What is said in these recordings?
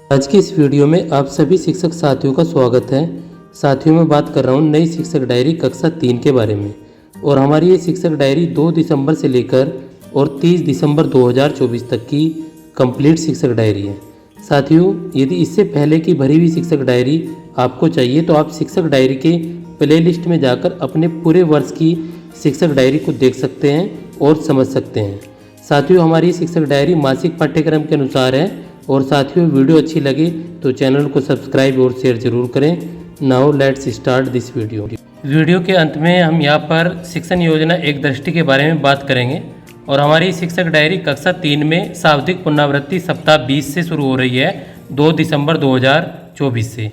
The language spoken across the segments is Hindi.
आज की इस वीडियो में आप सभी शिक्षक साथियों का स्वागत है। साथियों मैं बात कर रहा हूँ नई शिक्षक डायरी कक्षा 3 के बारे में। और हमारी ये शिक्षक डायरी 2 दिसंबर से लेकर और 30 दिसंबर 2024 तक की कंप्लीट शिक्षक डायरी है। साथियों यदि इससे पहले की भरी हुई शिक्षक डायरी आपको चाहिए तो आप शिक्षक डायरी के प्लेलिस्ट में जाकर अपने पूरे वर्ष की शिक्षक डायरी को देख सकते हैं और समझ सकते हैं। साथियों हमारी शिक्षक डायरी मासिक पाठ्यक्रम के अनुसार है। और साथियों वीडियो अच्छी लगे तो चैनल को सब्सक्राइब और शेयर जरूर करें। Now let's start this video के अंत में हम यहाँ पर शिक्षण योजना एक दृष्टि के बारे में बात करेंगे। और हमारी शिक्षक डायरी कक्षा 3 में शाब्दिक पुनरावृत्ति सप्ताह 20 से शुरू हो रही है 2 दिसंबर 2024 से।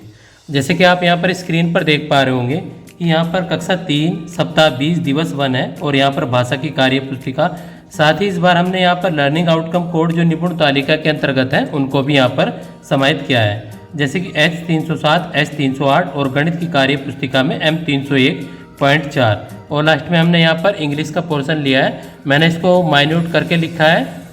जैसे कि आप यहाँ पर स्क्रीन पर देख पा रहे होंगे कि यहाँ पर कक्षा 3 सप्ताह 20 दिवस 1 है और यहाँ पर भाषा की कार्य पुस्तिका। साथ ही इस बार हमने यहाँ पर लर्निंग आउटकम कोड जो निपुण तालिका के अंतर्गत है उनको भी यहाँ पर समाहित किया है। जैसे कि H307, H308 और गणित की कार्य पुस्तिका में M301.4। और लास्ट में हमने यहाँ पर इंग्लिश का पोर्शन लिया है, मैंने इसको माइन्यूट करके लिखा है।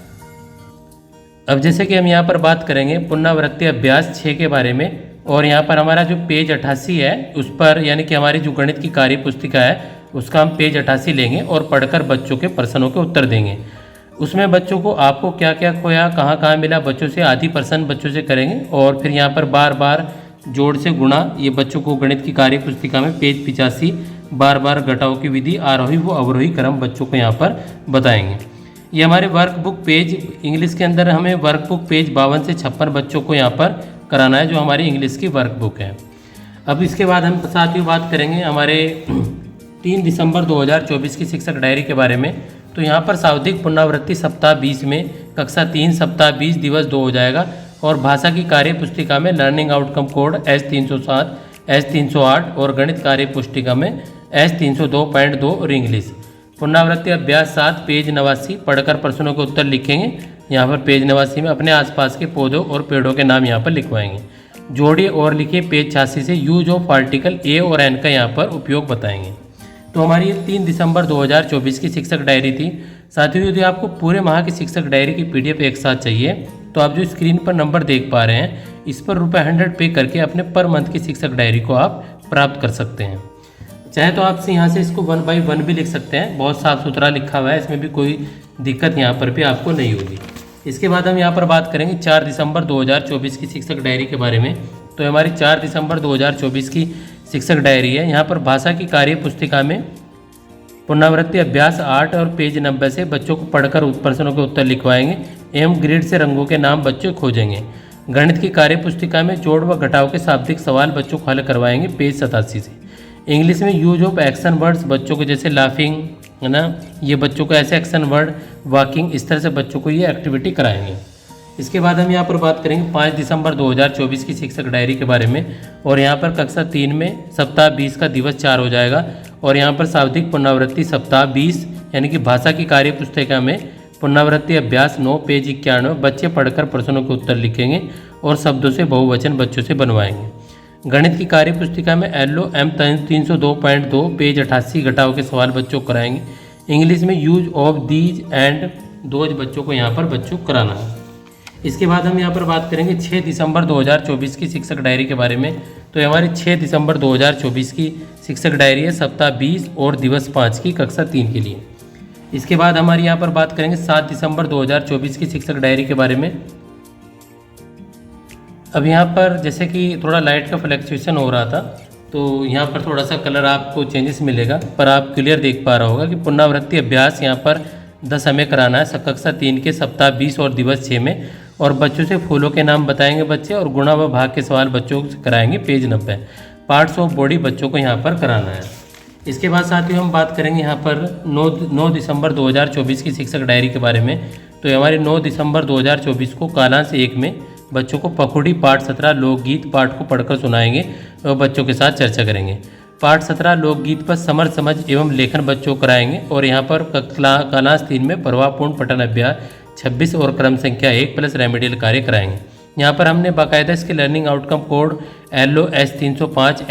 अब जैसे कि हम यहाँ पर बात करेंगे पुनरावृत्ति अभ्यास 6 के बारे में। और यहाँ पर हमारा जो पेज 88 है उस पर यानी कि हमारी जो गणित की कार्य पुस्तिका है उसका हम पेज 88 लेंगे और पढ़कर बच्चों के प्रश्नों के उत्तर देंगे। उसमें बच्चों को आपको क्या क्या खोया, कहाँ कहाँ मिला, बच्चों से आधी प्रश्न बच्चों से करेंगे। और फिर यहाँ पर बार बार जोड़ से गुणा ये बच्चों को गणित की कार्य पुस्तिका में पेज 85 बार बार घटाव की विधि आरोही व अवरोही क्रम बच्चों को यहाँ पर बताएंगे। ये हमारे वर्कबुक पेज इंग्लिश के अंदर हमें वर्कबुक पेज 52 से 56 बच्चों को यहाँ पर कराना है जो हमारी इंग्लिश की वर्कबुक है। अब इसके बाद हम साथियों बात करेंगे हमारे 3 दिसंबर 2024 की शिक्षक डायरी के बारे में। तो यहाँ पर शाब्दिक पुनरावृत्ति सप्ताह 20 में कक्षा 3 सप्ताह 20 दिवस 2 हो जाएगा। और भाषा की कार्य पुस्तिका में learning outcome code H307, H308 और गणित कार्य पुस्तिका में H302.2 और इंग्लिश। पुनरावृत्ति अभ्यास 7 पेज 89 पढ़कर प्रश्नों के उत्तर लिखेंगे। यहाँ पर पेज 89 में अपने आसपास के पौधों और पेड़ों के नाम यहाँ पर लिखवाएंगे। जोड़िए और लिखिए पेज 86 से यूज ऑफ आर्टिकल ए और एन का यहाँ पर उपयोग बताएंगे। तो हमारी ये 3 दिसंबर 2024 की शिक्षक डायरी थी। साथियों यदि आपको पूरे माह की शिक्षक डायरी की PDF एक साथ चाहिए तो आप जो स्क्रीन पर नंबर देख पा रहे हैं इस पर ₹100 पे करके अपने पर मंथ की शिक्षक डायरी को आप प्राप्त कर सकते हैं। चाहे तो आपसे यहाँ से इसको 1 by 1 भी लिख सकते हैं, बहुत साफ़ सुथरा लिखा हुआ है, इसमें भी कोई दिक्कत यहाँ पर भी आपको नहीं होगी। इसके बाद हम यहाँ पर बात करेंगे 4 दिसंबर 2024 की शिक्षक डायरी के बारे में। तो हमारी 4 दिसंबर 2024 की शिक्षक डायरी है। यहाँ पर भाषा की कार्य पुस्तिका में पुनरावृत्ति अभ्यास 8 और पेज 90 से बच्चों को पढ़कर प्रश्नों के उत्तर लिखवाएंगे एवं ग्रिड से रंगों के नाम बच्चे खोजेंगे। गणित की कार्य पुस्तिका में जोड़ व घटाव के शाब्दिक सवाल बच्चों को हल करवाएंगे पेज 87 से। इंग्लिश में यूज ऑफ एक्शन वर्ड्स बच्चों को जैसे लाफिंग है ना, ये बच्चों को ऐसे एक्शन वर्ड वॉकिंग इस तरह से बच्चों को ये एक्टिविटी कराएंगे। इसके बाद हम यहाँ पर बात करेंगे 5 दिसंबर 2024 की शिक्षक डायरी के बारे में। और यहाँ पर कक्षा 3 में सप्ताह 20 का दिवस 4 हो जाएगा। और यहाँ पर शाब्दिक पुनरावृत्ति सप्ताह 20 यानी कि भाषा की कार्य पुस्तिका में पुनरावृत्ति अभ्यास 9 पेज 91 बच्चे पढ़कर प्रश्नों के उत्तर लिखेंगे और शब्दों से बहुवचन बच्चों से बनवाएंगे। गणित की कार्य पुस्तिका में LO M302.2 पेज 88 घटाव के सवाल बच्चों को कराएंगे। इंग्लिश में use of these and those बच्चों को यहाँ पर बच्चों को कराना है। इसके बाद हम यहाँ पर बात करेंगे 6 दिसंबर 2024 की शिक्षक डायरी के बारे में। तो हमारी 6 दिसंबर 2024 की शिक्षक डायरी है सप्ताह 20 और दिवस 5 की कक्षा 3 के लिए। इसके बाद हमारी यहाँ पर बात करेंगे 7 दिसंबर 2024 की शिक्षक डायरी के बारे में। अब यहाँ पर जैसे कि थोड़ा लाइट का फ्लक्चुएशन हो रहा था तो यहाँ पर थोड़ा सा कलर आपको चेंजेस मिलेगा, पर आप क्लियर देख पा रहा होगा कि पुनरावृत्ति अभ्यास यहाँ पर 10 हमें कराना है कक्षा 3 के सप्ताह 20 और दिवस 6 में। और बच्चों से फूलों के नाम बताएंगे बच्चे और गुणा व भाग के सवाल बच्चों से कराएंगे पेज 90। पार्ट्स ऑफ बॉडी बच्चों को यहाँ पर कराना है। इसके बाद साथियों हम बात करेंगे यहाँ पर 9 दिसंबर 2024 की शिक्षक डायरी के बारे में। तो हमारे 9 दिसंबर 2024 को कालांश 1 में बच्चों को पखुड़ी पाठ 17 लोकगीत पाठ को पढ़कर सुनाएंगे और बच्चों के साथ चर्चा करेंगे। पाठ 17 लोकगीत पर समर समझ एवं लेखन बच्चों को कराएंगे। और यहाँ पर कालांश 3 में प्रभावपूर्ण पठन अभ्यास 26 और क्रम संख्या 1 प्लस रेमेडियल कार्य कराएंगे। यहाँ पर हमने बाकायदा इसके learning outcome code LO H305,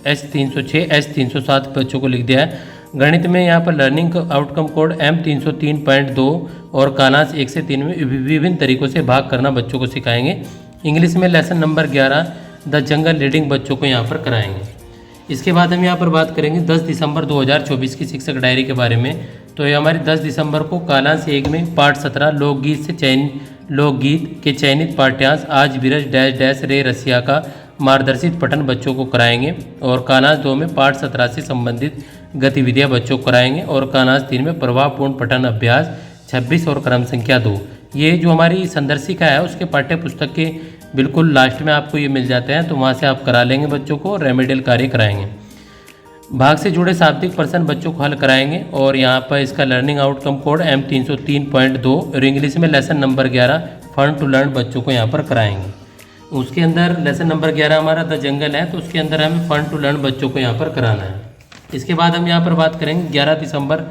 H306, H307 बच्चों को लिख दिया है। गणित में यहाँ पर लर्निंग आउटकम कोड M303.2 और कालांश 1 से 3 में विभिन्न तरीकों से भाग करना बच्चों को सिखाएंगे। इंग्लिश में lesson number 11 the jungle reading बच्चों को यहाँ पर कराएंगे। इसके बाद हम यहाँ पर बात करेंगे 10 दिसंबर 2024 की शिक्षक डायरी के बारे में। तो ये हमारी 10 दिसंबर को कालांश 1 में पाठ 17 लोकगीत के चयनित पाठ्यांश आज बीरज डैश डैश रे रसिया का मार्गदर्शित पठन बच्चों को कराएंगे। और कालांश 2 में पाठ 17 से संबंधित गतिविधियाँ बच्चों को कराएंगे। और कालांश 3 में प्रभावपूर्ण पठन अभ्यास 26 और क्रम संख्या 2। ये जो हमारी संदर्शिका है उसके पाठ्य पुस्तक के बिल्कुल लास्ट में आपको ये मिल जाते हैं, तो वहाँ से आप करा लेंगे बच्चों को और रेमेडियल कार्य कराएंगे। भाग से जुड़े शाब्दिक प्रश्न बच्चों को हल कराएंगे। और यहाँ पर इसका लर्निंग आउटकम कोड M303.2 और इंग्लिश में lesson number 11 fun to learn बच्चों को यहाँ पर कराएंगे। उसके अंदर लेसन नंबर 11 हमारा द जंगल है, तो उसके अंदर हमें फन टू लर्न बच्चों को यहाँ पर कराना है। इसके बाद हम यहाँ पर बात करेंगे 11 दिसंबर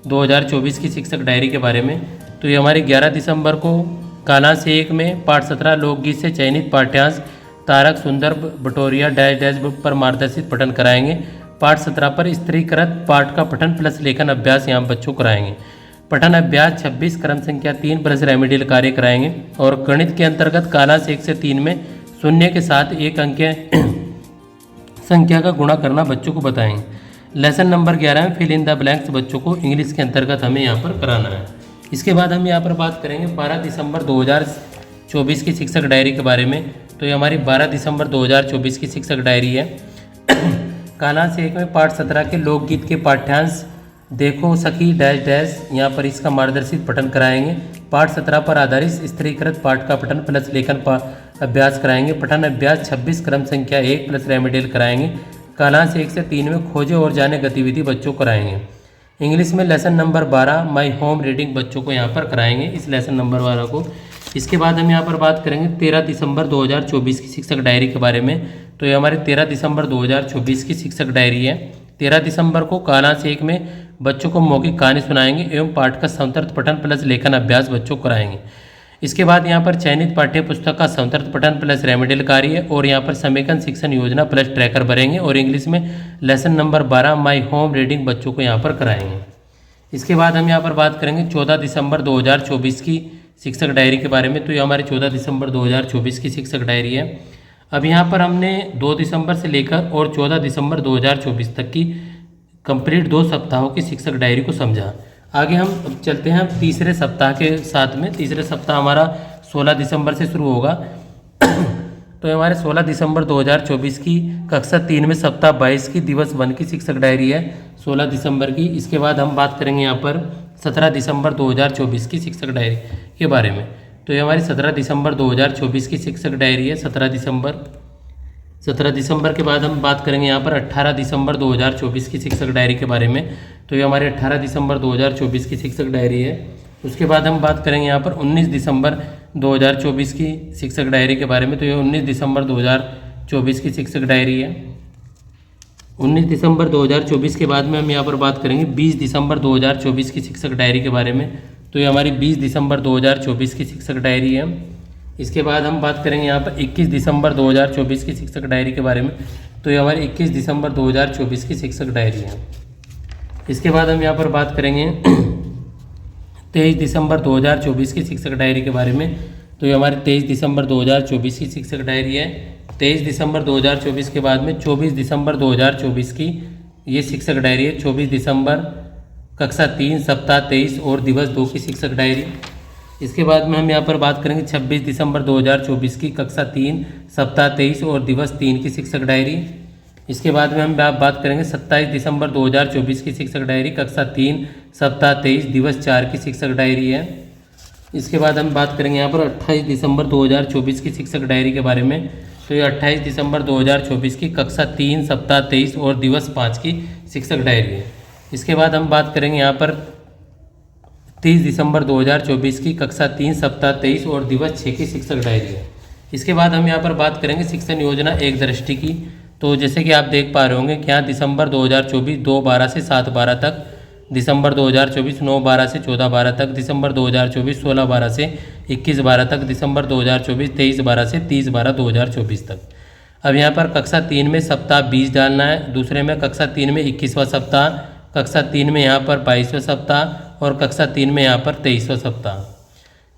2024 की शिक्षक डायरी के बारे में। तो ये हमारी 11 दिसंबर को कालांश 1 में पाठ 17 लोकगीत से चयनित पाठ्यांश तारक सुंदर बटोरिया डैश डैश पर मार्गदर्शित पठन कराएंगे। पाठ 17 पर स्त्रीकृत पाठ का पठन प्लस लेखन अभ्यास यहाँ बच्चों को कराएंगे। पठन अभ्यास 26 क्रम संख्या 3 प्लस रेमेडियल कार्य कराएंगे। और गणित के अंतर्गत कालांश 1 से 3 में शून्य के साथ एक अंक संख्या का गुणा करना बच्चों को बताएंगे। लेसन नंबर 11 में फिल इन द ब्लैंक्स बच्चों को इंग्लिश के अंतर्गत हमें यहाँ पर कराना है। इसके बाद हम यहाँ पर बात करेंगे 12 दिसंबर 2024 की शिक्षक डायरी के बारे में। तो ये हमारी 12 दिसंबर 2024 की शिक्षक डायरी है। कालांश 1 में पाठ 17 के लोकगीत के पाठ्यांश देखो सखी डैश डैश यहाँ पर इसका मार्गदर्शित पठन कराएंगे। पाठ 17 पर आधारित स्त्रीकृत पाठ का पठन प्लस लेखन अभ्यास कराएंगे। पठन अभ्यास 26 क्रम संख्या 1 प्लस रेमेडियल कराएंगे। कालांश 1 से 3 में खोजे और जाने गतिविधि बच्चों को कराएंगे। इंग्लिश में lesson number 12 my home reading बच्चों को यहाँ पर कराएंगे इस लेसन नंबर 12 को। इसके बाद हम यहाँ पर बात करेंगे 13 दिसंबर 2024 की शिक्षक डायरी के बारे में। तो ये हमारी 13 दिसंबर 2024 की शिक्षक डायरी है। 13 दिसंबर को कालांश 1 में बच्चों को मौखिक कहानी सुनाएंगे एवं पाठ का संतर्थ पठन प्लस लेखन अभ्यास बच्चों को कराएंगे। इसके बाद यहाँ पर चयनित पाठ्य पुस्तक का संतर्थ पठन प्लस रेमेडियल कार्य और यहाँ पर समेकन शिक्षण योजना प्लस ट्रैकर भरेंगे। और इंग्लिश में lesson number 12 my home reading बच्चों को यहाँ पर कराएंगे। इसके बाद हम यहाँ पर बात करेंगे 14 दिसंबर 2024 की शिक्षक डायरी के बारे में। तो ये हमारी 14 दिसंबर 2024 की शिक्षक डायरी है। अब यहाँ पर हमने 2 दिसंबर से लेकर और 14 दिसंबर 2024 तक की कंप्लीट 2 सप्ताहों की शिक्षक डायरी को समझा। आगे हम चलते हैं तीसरे सप्ताह के साथ में। तीसरे सप्ताह हमारा 16 दिसंबर से शुरू होगा। तो हमारे 16 दिसंबर 2024 की कक्षा 3 में सप्ताह 22 की दिवस 1 की शिक्षक डायरी है 16 दिसंबर की। इसके बाद हम बात करेंगे यहाँ पर 17 दिसंबर 2024 की शिक्षक डायरी के बारे में। तो ये हमारी 17 दिसंबर 2024 की शिक्षक डायरी है। 17 दिसंबर के बाद हम बात करेंगे यहाँ पर 18 दिसंबर 2024 की शिक्षक डायरी के बारे में। तो ये हमारे 18 दिसंबर 2024 की शिक्षक डायरी है। उसके बाद हम बात करेंगे यहाँ पर 19 दिसंबर 2024 की शिक्षक डायरी के बारे में। तो ये 19 दिसंबर 2024 की शिक्षक डायरी है। 19 दिसंबर 2024 के बाद में हम यहाँ पर बात करेंगे 20 दिसंबर 2024 की शिक्षक डायरी के बारे में। तो ये हमारी 20 दिसंबर 2024 की शिक्षक डायरी है। इसके बाद हम बात करेंगे यहाँ पर 21 दिसंबर 2024 की शिक्षक डायरी के बारे में। तो ये हमारी 21 दिसंबर 2024 की शिक्षक डायरी है। इसके बाद हम यहाँ पर बात करेंगे 23 दिसंबर 2024 की शिक्षक डायरी के बारे में। तो ये हमारी 23 दिसंबर 2024 की शिक्षक डायरी है। 23 दिसंबर 2024 के बाद में 24 दिसंबर 2024 की ये शिक्षक डायरी है। 24 दिसंबर कक्षा 3 सप्ताह 23 और दिवस 2 की शिक्षक डायरी। इसके बाद में हम यहाँ पर बात करेंगे 26 दिसंबर 2024 की कक्षा 3 सप्ताह 23 और दिवस 3 की शिक्षक डायरी। इसके बाद में हम बात करेंगे 27 दिसंबर 2024 की शिक्षक डायरी कक्षा 3 सप्ताह 23 दिवस 4 की शिक्षक डायरी है। इसके बाद हम बात करेंगे यहाँ पर 28 दिसंबर 2024 की शिक्षक डायरी के बारे में। तो ये 28 दिसंबर 2024 की कक्षा 3 सप्ताह 23 और दिवस 5 की शिक्षक डायरी है। इसके बाद हम बात करेंगे यहाँ पर 30 दिसंबर 2024 की कक्षा 3 सप्ताह 23 और दिवस 6 की शिक्षक डायरी है। इसके बाद हम यहाँ पर बात करेंगे शिक्षण योजना एक दृष्टि की। तो जैसे कि आप देख पा रहे होंगे कि यहाँ दिसंबर 2024 2/12 से 7/12 तक, दिसंबर 2024 9/12 से 14/12 तक, दिसंबर 2024 16/12 से 21/12 तक, दिसंबर 2024 23/12 से 30/12/2024 तक। अब यहाँ पर कक्षा 3 में सप्ताह 20 डालना है, दूसरे में कक्षा 3 में 21वां सप्ताह, कक्षा 3 में यहाँ पर 22वां सप्ताह और कक्षा 3 में यहाँ पर 23वां सप्ताह।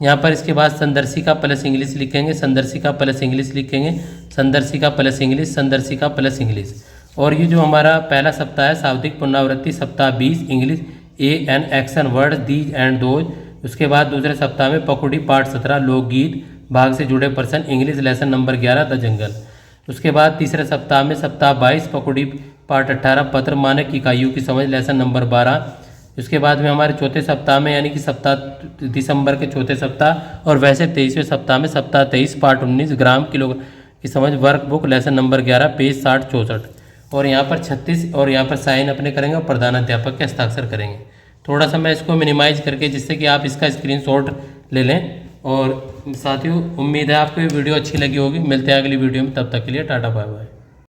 यहाँ पर इसके बाद संदर्शिका प्लस इंग्लिश लिखेंगे, संदर्शिका प्लस इंग्लिश लिखेंगे, संदर्शिका प्लस इंग्लिश, संदर्शिका प्लस इंग्लिश। और ये जो हमारा पहला सप्ताह है शाब्दिक पुनरावृत्ति सप्ताह 20 English A an action words these and those. उसके बाद दूसरे सप्ताह में पकुड़ी पार्ट 17 लोकगीत भाग से जुड़े प्रश्न English lesson number 11 the jungle. उसके बाद तीसरे सप्ताह में सप्ताह 22 पकुड़ी पार्ट 18 पत्र मानक इकाइयों की समझ लेसन नंबर 12। उसके बाद में हमारे चौथे सप्ताह में यानी कि सप्ताह दिसंबर के चौथे सप्ताह और वैसे 23वें सप्ताह में सप्ताह 23 पार्ट 19 ग्राम किलो की समझ work book lesson number 11 page 60-64। और यहाँ पर 36 और यहाँ पर साइन अपने करेंगे और प्रधानाध्यापक के हस्ताक्षर करेंगे। थोड़ा सा मैं इसको मिनिमाइज करके जिससे कि आप इसका स्क्रीनशॉट ले लें। और साथियों उम्मीद है आपको ये वीडियो अच्छी लगी होगी। मिलते हैं अगली वीडियो में, तब तक के लिए टाटा बाय बाय।